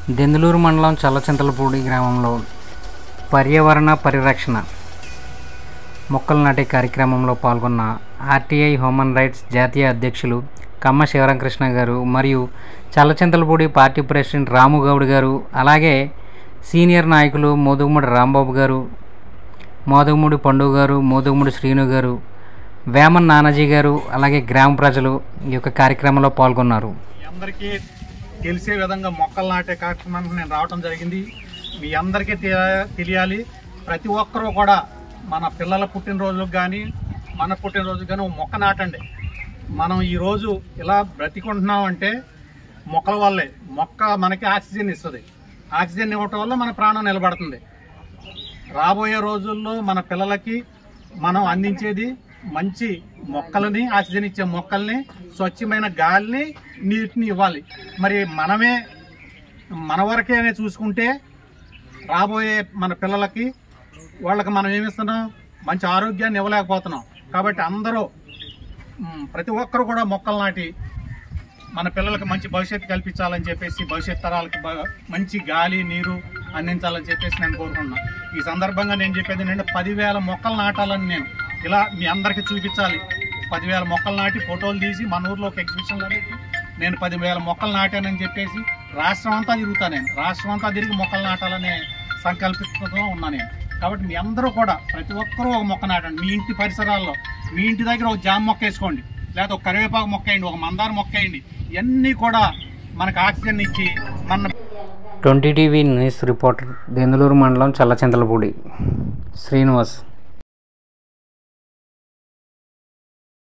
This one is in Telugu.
దెందులూరు మండలం చల్లచింతలపూడి గ్రామంలో పర్యావరణ పరిరక్షణ మొక్కలు నాటే కార్యక్రమంలో పాల్గొన్న ఆర్టీఐ హ్యూమన్ రైట్స్ జాతీయ అధ్యక్షులు కమ్మ శివరామకృష్ణ గారు మరియు చల్లచింతలపూడి పార్టీ ప్రెసిడెంట్ రాముగౌడ్ గారు, అలాగే సీనియర్ నాయకులు మోదుగుముడి రాంబాబు గారు, మోదుగుముడి పండు గారు, మోదుగుముడి శ్రీను గారు, వేమన్ నానాజీ గారు, అలాగే గ్రామ ప్రజలు ఈ యొక్క కార్యక్రమంలో పాల్గొన్నారు. అందరికీ తెలిసే విధంగా మొక్కలు నాటే కార్యక్రమానికి నేను రావడం జరిగింది. మీ అందరికీ తెలియాలి. ప్రతి ఒక్కరూ కూడా మన పిల్లల పుట్టినరోజులకు కానీ మన పుట్టినరోజుకు కానీ మొక్క నాటండి. మనం ఈరోజు ఇలా బ్రతికుంటున్నాం అంటే మొక్కల వల్లే. మొక్క మనకి ఆక్సిజన్ ఇస్తుంది. ఆక్సిజన్ ఇవ్వటం వల్ల మన ప్రాణం నిలబడుతుంది. రాబోయే రోజుల్లో మన పిల్లలకి మనం అందించేది మంచి మొక్కలని, ఆక్సిజన్ ఇచ్చే మొక్కల్ని, స్వచ్ఛమైన గాలిని, నీటిని ఇవ్వాలి. మరి మనమే మన వరకే చూసుకుంటే రాబోయే మన పిల్లలకి వాళ్ళకి మనం ఏమిస్తున్నాం? మంచి ఆరోగ్యాన్ని ఇవ్వలేకపోతున్నాం. కాబట్టి అందరూ ప్రతి ఒక్కరు కూడా మొక్కలు నాటి మన పిల్లలకి మంచి భవిష్యత్తు కల్పించాలని చెప్పేసి, భవిష్యత్ తరాలకి మంచి గాలి, నీరు అందించాలని చెప్పేసి నేను కోరుకుంటున్నాను. ఈ సందర్భంగా నేను చెప్పేది ఏంటంటే 10,000 మొక్కలు నాటాలని నేను ఇలా మీ అందరికీ చూపించాలి. 10,000 మొక్కలు నాటి ఫోటోలు తీసి మన ఊర్లో ఒక ఎగ్జిబిషన్లో పెట్టి నేను 10,000 మొక్కలు నాటానని చెప్పేసి రాష్ట్రం అంతా తిరుగుతా. నేను రాష్ట్రం అంతా తిరిగి మొక్కలు నాటాలనే సంకల్పితంతో ఉన్నా నేను. కాబట్టి మీ అందరూ కూడా ప్రతి ఒక్కరూ ఒక మొక్క నాటండి. మీ ఇంటి పరిసరాల్లో, మీ ఇంటి దగ్గర ఒక జామ మొక్క వేసుకోండి, లేకపోతే ఒక కరివేపాకు మొక్క వేయండి, ఒక మందార మొక్క వేయండి. ఇవన్నీ కూడా మనకు ఆక్సిజన్ ఇచ్చి మన 20 టీవీ న్యూస్ రిపోర్టర్ దెందులూరు మండలం చల్లచింతలపూడి శ్రీనివాస్.